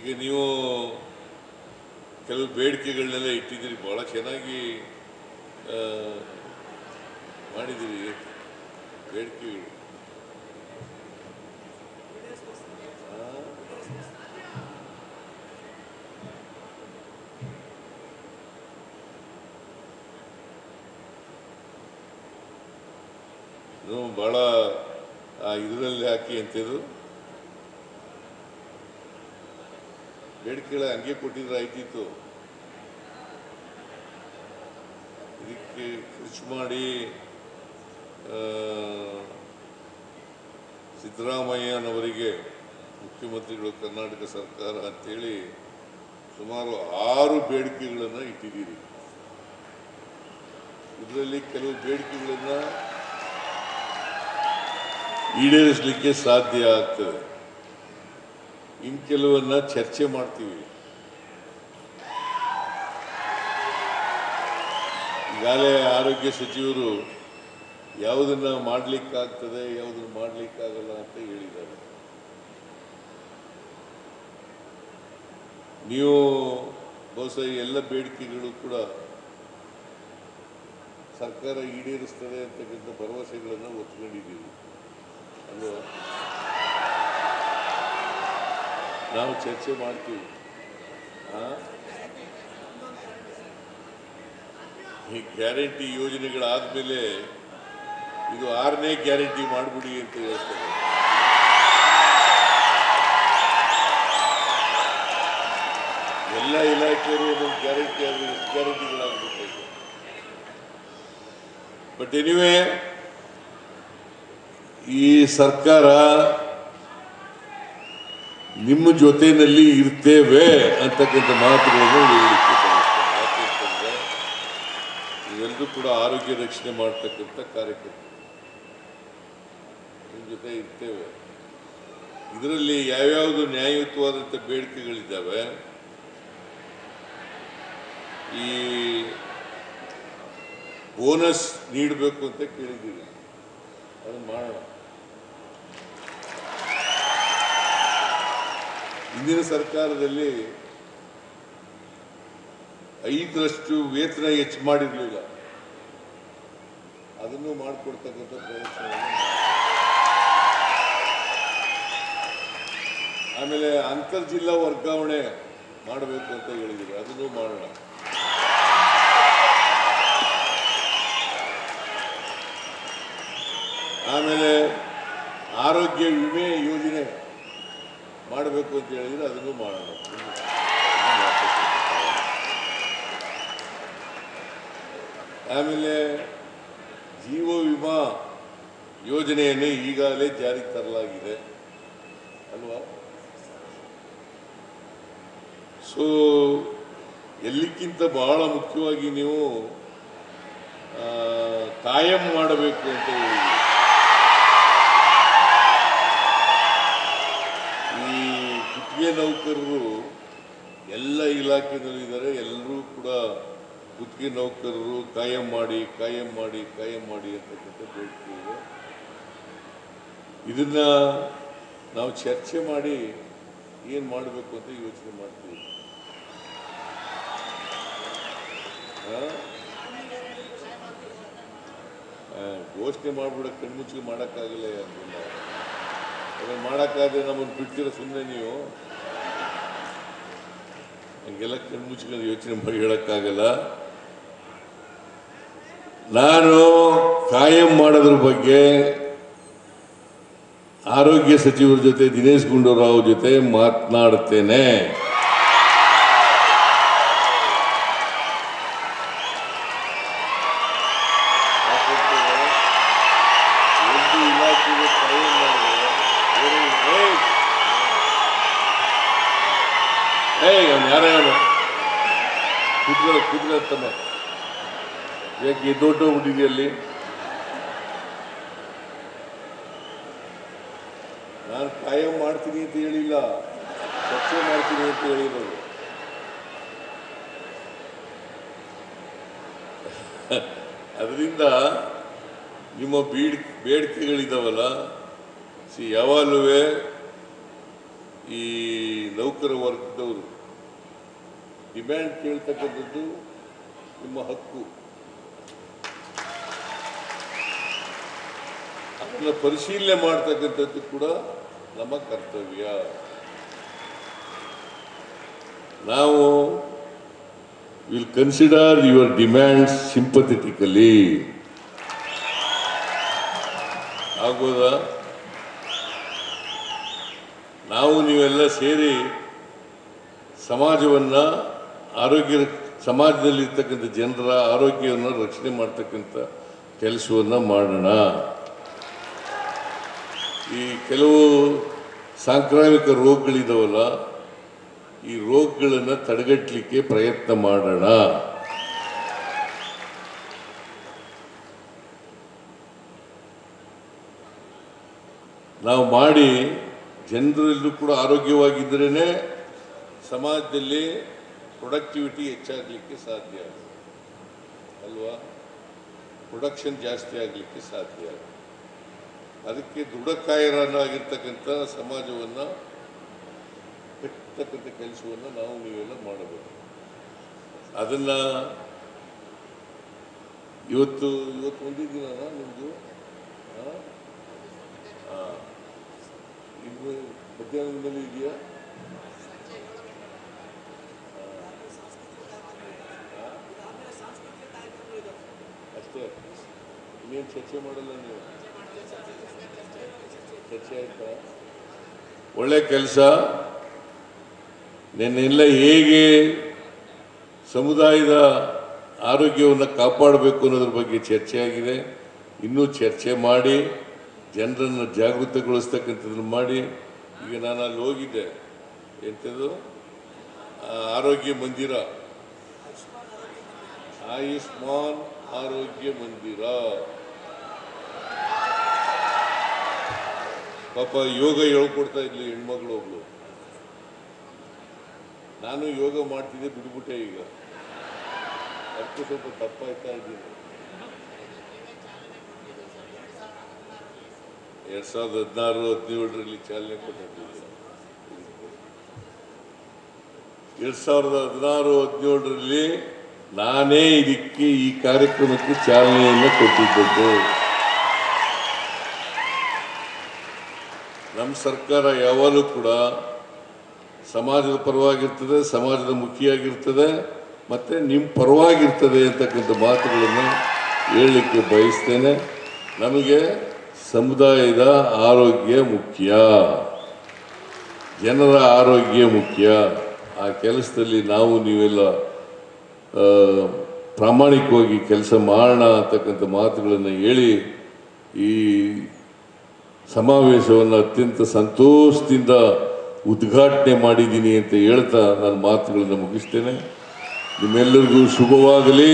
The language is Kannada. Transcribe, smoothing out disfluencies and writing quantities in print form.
ಈಗ ನೀವು ಕೆಲವು ಬೇಡಿಕೆಗಳನ್ನೆಲ್ಲ ಇಟ್ಟಿದ್ದೀರಿ, ಭಾಳ ಚೆನ್ನಾಗಿ ಮಾಡಿದ್ದೀರಿ ಬೇಡಿಕೆಗಳು. ಭಾಳ ಇದರಲ್ಲಿ ಹಾಕಿ ಅಂತಿದ್ರು ಬೇಡಿಕೆಗಳ ಹಂಗೆ ಕೊಟ್ಟಿದ್ರೆ ಆಯ್ತಿತ್ತು. ಇದಕ್ಕೆ ಖರ್ಚು ಮಾಡಿ ಸಿದ್ದರಾಮಯ್ಯನವರಿಗೆ ಮುಖ್ಯಮಂತ್ರಿಗಳು ಕರ್ನಾಟಕ ಸರ್ಕಾರ ಅಂತೇಳಿ ಸುಮಾರು 6 ಬೇಡಿಕೆಗಳನ್ನು ಇಟ್ಟಿದ್ದೀರಿ. ಇದರಲ್ಲಿ ಕೆಲವು ಬೇಡಿಕೆಗಳನ್ನು ಈಡೇರಿಸಲಿಕ್ಕೆ ಸಾಧ್ಯ ಆಗ್ತದೆ, ಇನ್ನು ಕೆಲವನ್ನ ಚರ್ಚೆ ಮಾಡ್ತೀವಿ. ಈಗಾಗಲೇ ಆರೋಗ್ಯ ಸಚಿವರು ಯಾವುದನ್ನ ಮಾಡಲಿಕ್ಕಾಗ್ತದೆ ಯಾವುದನ್ನು ಮಾಡಲಿಕ್ಕಾಗಲ್ಲ ಅಂತ ಹೇಳಿದ್ದಾರೆ. ನೀವು ಬಹುಶಃ ಎಲ್ಲ ಬೇಡಿಕೆಗಳು ಕೂಡ ಸರ್ಕಾರ ಈಡೇರಿಸ್ತದೆ ಅಂತಕ್ಕಂಥ ಭರವಸೆಗಳನ್ನು ಒತ್ಕೊಂಡಿದ್ದೀವಿ ಅಲ್ವಾ? ನಾವು ಚರ್ಚೆ ಮಾಡ್ತೀವಿ. ಈ ಗ್ಯಾರಂಟಿ ಯೋಜನೆಗಳಾದ್ಮೇಲೆ ಇದು 6ನೇ ಗ್ಯಾರಂಟಿ ಮಾಡಿಬಿಡಿ ಅಂತ ಹೇಳ್ತಾರೆ. ಎಲ್ಲ ಇಲಾಖೆಯವರು ಒಂದೊಂದು ಗ್ಯಾರಂಟಿ ಆದರೆ ಎಷ್ಟು ಗ್ಯಾರಂಟಿಗಳಾಗಬೇಕು. ಬಟ್ ಎನಿವೆ ಈ ಸರ್ಕಾರ ನಿಮ್ಮ ಜೊತೆಯಲ್ಲಿ ಇರ್ತೇವೆ ಅಂತಕ್ಕಂಥ ಮಾತುಗಳನ್ನು ಹೇಳಲಿಕ್ಕೆ ಬಯಸ್ತೇನೆ. ಯಾಕೆಂತಂದ್ರೆ ಇವೆಲ್ಲರೂ ಕೂಡ ಆರೋಗ್ಯ ರಕ್ಷಣೆ ಮಾಡ್ತಕ್ಕಂಥ ಕಾರ್ಯಕ್ರಮ, ನಿಮ್ಮ ಜೊತೆ ಇರ್ತೇವೆ. ಇದರಲ್ಲಿ ಯಾವ್ಯಾವುದು ನ್ಯಾಯಯುತವಾದಂಥ ಬೇಡಿಕೆಗಳಿದ್ದಾವೆ, ಈ ಬೋನಸ್ ನೀಡಬೇಕು ಅಂತ ಕೇಳಿದ್ದೀವಿ, ಅದನ್ನು ಮಾಡೋಣ. ಹಿಂದಿನ ಸರ್ಕಾರದಲ್ಲಿ 5ರಷ್ಟು ವೇತನ ಹೆಚ್ಚು ಮಾಡಿರಲಿಲ್ಲ, ಅದನ್ನು ಮಾಡಿಕೊಡ್ತಕ್ಕಂಥ ಪ್ರಯತ್ನ. ಆಮೇಲೆ ಅಂತರ್ಜಿಲ್ಲಾ ವರ್ಗಾವಣೆ ಮಾಡಬೇಕು ಅಂತ ಹೇಳಿದ್ರು, ಅದನ್ನು ಮಾಡೋಣ. ಆಮೇಲೆ ಆರೋಗ್ಯ ವಿಮೆ ಯೋಜನೆ ಮಾಡಬೇಕು ಅಂತ ಹೇಳಿದ್ರೆ ಅದನ್ನು ಮಾಡೋಣ. ಆಮೇಲೆ ಜೀವ ವಿಮಾ ಯೋಜನೆಯನ್ನು ಈಗಾಗಲೇ ಜಾರಿಗೆ ತರಲಾಗಿದೆ ಅಲ್ವಾ? ಸೊ ಎಲ್ಲಕ್ಕಿಂತ ಬಹಳ ಮುಖ್ಯವಾಗಿ ನೀವು ಕಾಯಂ ಮಾಡಬೇಕು ಅಂತ ಹೇಳಿದ್ರಿ. ನೌಕರರು ಎಲ್ಲ ಇಲಾಖೆನಲ್ಲಿದ್ದಾರೆ, ಎಲ್ಲರೂ ಕೂಡ ಗುತ್ತಿಗೆ ನೌಕರರು ಕಾಯಂ ಮಾಡಿ ಕಾಯಂ ಮಾಡಿ ಕಾಯಂ ಮಾಡಿ ಅಂತಕ್ಕಂಥ ಬೇಡಿಕೆ ಇದೆ. ಇದನ್ನ ನಾವು ಚರ್ಚೆ ಮಾಡಿ ಏನು ಮಾಡಬೇಕು ಅಂತ ಯೋಚನೆ ಮಾಡ್ತೀವಿ. ಘೋಷಣೆ ಮಾಡ್ಬಿಡ ಕಣ್ಮುಚ್ಚಿಗೆ ಮಾಡೋಕ್ಕಾಗಲ್ಲ, ಅದನ್ನು ಮಾಡೋಕ್ಕಾದ್ರೆ ನಮ್ಮನ್ನು ಬಿಡ್ತೀರ ಸುಮ್ಮನೆ ನೀವು? ಹಂಗೆಲ್ಲ ಕಣ್ಮುಚ್ಚಿಕೊಂಡು ಯೋಚನೆ ಮಾಡಿ ಹೇಳಕ್ಕಾಗಲ್ಲ. ನಾನು ಕಾಯಂ ಮಾಡೋದ್ರ ಬಗ್ಗೆ ಆರೋಗ್ಯ ಸಚಿವರ ಜೊತೆ ದಿನೇಶ್ ಗುಂಡೂರಾವ್ ಜೊತೆ ಮಾತನಾಡುತ್ತೇನೆ. ಒಂದು ಇಲಾಖೆಗೆ ಕಾಯಂ ಅವನು ಯಾರ್ಯಾರು ಕುದ್ರತ್ತಮ್ಮ ಯಾಕೆ ಎದ್ದೋಟೋಗ್ಬಿಟ್ಟಿದೆಯಲ್ಲಿ? ನಾನು ಕಾಯಂ ಮಾಡ್ತೀನಿ ಅಂತ ಹೇಳಿಲ್ಲ, ಚರ್ಚೆ ಮಾಡ್ತೀನಿ ಅಂತ ಹೇಳಿರೋದು. ಅದರಿಂದ ನಿಮ್ಮ ಬೇಡಿಕೆಗಳಿದಾವಲ್ಲ, ಯಾವಾಗಲೂ ಈ ನೌಕರ ವರ್ಗದವರು ಡಿಮ್ಯಾಂಡ್ ಕೇಳ್ತಕ್ಕಂಥದ್ದು ನಿಮ್ಮ ಹಕ್ಕು. ಅದನ್ನ ಪರಿಶೀಲನೆ ಮಾಡ್ತಕ್ಕಂಥದ್ದು ಕೂಡ ನಮ್ಮ ಕರ್ತವ್ಯ. ನಾವು ವಿಲ್ ಕನ್ಸಿಡರ್ ಯುವರ್ ಡಿಮ್ಯಾಂಡ್ಸ್ ಸಿಂಪಥೆಟಿಕಲಿ. ಆಗೋದಾ? ನಾವು ನೀವೆಲ್ಲ ಸೇರಿ ಸಮಾಜವನ್ನು ಸಮಾಜದಲ್ಲಿರ್ತಕ್ಕಂಥ ಜನರ ಆರೋಗ್ಯವನ್ನು ರಕ್ಷಣೆ ಮಾಡ್ತಕ್ಕಂಥ ಕೆಲಸವನ್ನು ಮಾಡೋಣ. ಈ ಕೆಲವು ಸಾಂಕ್ರಾಮಿಕ ರೋಗಗಳಿದಾವಲ್ಲ, ಈ ರೋಗಗಳನ್ನು ತಡೆಗಟ್ಟಲಿಕ್ಕೆ ಪ್ರಯತ್ನ ಮಾಡೋಣ. ನಾವು ಮಾಡಿ ಜನರೆಲ್ಲರೂ ಕೂಡ ಆರೋಗ್ಯವಾಗಿದ್ದರೇ ಸಮಾಜದಲ್ಲಿ ಪ್ರೊಡಕ್ಟಿವಿಟಿ ಹೆಚ್ಚಾಗಲಿಕ್ಕೆ ಸಾಧ್ಯ ಅಲ್ವಾ? ಪ್ರೊಡಕ್ಷನ್ ಜಾಸ್ತಿ ಆಗಲಿಕ್ಕೆ ಸಾಧ್ಯ. ಅದಕ್ಕೆ ದೃಢಕಾಯರಾಗಿರ್ತಕ್ಕಂಥ ಸಮಾಜವನ್ನು ಕಟ್ಟತಕ್ಕಂಥ ಕೆಲಸವನ್ನು ನಾವು ನೀವೆಲ್ಲ ಮಾಡಬೇಕು. ಅದನ್ನು ಇವತ್ತು ಒಂದಿದ್ದೀನಲ್ಲ ನಿಮ್ಮದು ಇನ್ನು ಮಧ್ಯಾಹ್ನದಲ್ಲಿ ಇದೆಯಾ? ಅಷ್ಟೇ, ಇನ್ನೇನು ಚರ್ಚೆ ಮಾಡಲ್ಲ ನೀವು? ಚರ್ಚೆ ಆಯ್ತಾ? ಒಳ್ಳೆ ಕೆಲಸ. ನಿನ್ನೆಲ್ಲ ಹೇಗೆ ಸಮುದಾಯದ ಆರೋಗ್ಯವನ್ನು ಕಾಪಾಡಬೇಕು ಅನ್ನೋದ್ರ ಬಗ್ಗೆ ಚರ್ಚೆ ಆಗಿದೆ. ಇನ್ನೂ ಚರ್ಚೆ ಮಾಡಿ ಜನರನ್ನು ಜಾಗೃತಗೊಳಿಸ್ತಕ್ಕಂಥದ್ದನ್ನು ಮಾಡಿ. ಈಗ ನಾನು ಅಲ್ಲಿ ಹೋಗಿದ್ದೆ, ಎಂಥದ್ದು ಆರೋಗ್ಯ ಮಂದಿರ, ಆಯುಷ್ಮಾನ್ ಆರೋಗ್ಯ ಮಂದಿರ. ಪಾಪ ಯೋಗ ಹೇಳ್ಕೊಡ್ತಾ ಇದ್ಲಿ ಹೆಣ್ಮಗಳು ಒಬ್ಳು. ನಾನು ಯೋಗ ಮಾಡ್ತಿದ್ದೆ, ಬಿಟ್ಬಿಟ್ಟೆ. ಈಗ ಅದಕ್ಕೂ ಸ್ವಲ್ಪ ತಪ್ಪಾಯ್ತಾ ಇದ್ದೀನಿ. 2016-17ರಲ್ಲಿ ಚಾಲನೆ ಕೊಟ್ಟಿದ್ದೆ. 2016-17ರಲ್ಲಿ ನಾನೇ ಇದಕ್ಕೆ ಈ ಕಾರ್ಯಕ್ರಮಕ್ಕೆ ಚಾಲನೆಯನ್ನು ಕೊಟ್ಟಿದ್ದದ್ದು. ನಮ್ಮ ಸರ್ಕಾರ ಯಾವಾಗಲೂ ಕೂಡ ಸಮಾಜದ ಪರವಾಗಿರ್ತದೆ, ಸಮಾಜದ ಮುಖಿಯಾಗಿರ್ತದೆ, ಮತ್ತು ನಿಮ್ಮ ಪರವಾಗಿರ್ತದೆ ಅಂತಕ್ಕಂಥ ಮಾತುಗಳನ್ನು ಹೇಳಲಿಕ್ಕೆ ಬಯಸ್ತೇನೆ. ನಮಗೆ ಸಮುದಾಯದ ಆರೋಗ್ಯ ಮುಖ್ಯ, ಜನರ ಆರೋಗ್ಯ ಮುಖ್ಯ. ಆ ಕೆಲಸದಲ್ಲಿ ನಾವು ನೀವೆಲ್ಲ ಪ್ರಾಮಾಣಿಕವಾಗಿ ಕೆಲಸ ಮಾಡೋಣ ಅಂತಕ್ಕಂಥ ಮಾತುಗಳನ್ನು ಹೇಳಿ ಈ ಸಮಾವೇಶವನ್ನು ಅತ್ಯಂತ ಸಂತೋಷದಿಂದ ಉದ್ಘಾಟನೆ ಮಾಡಿದ್ದೀನಿ ಅಂತ ಹೇಳ್ತಾ ನನ್ನ ಮಾತುಗಳನ್ನು ಮುಗಿಸ್ತೇನೆ. ನಿಮ್ಮೆಲ್ಲರಿಗೂ ಶುಭವಾಗಲಿ.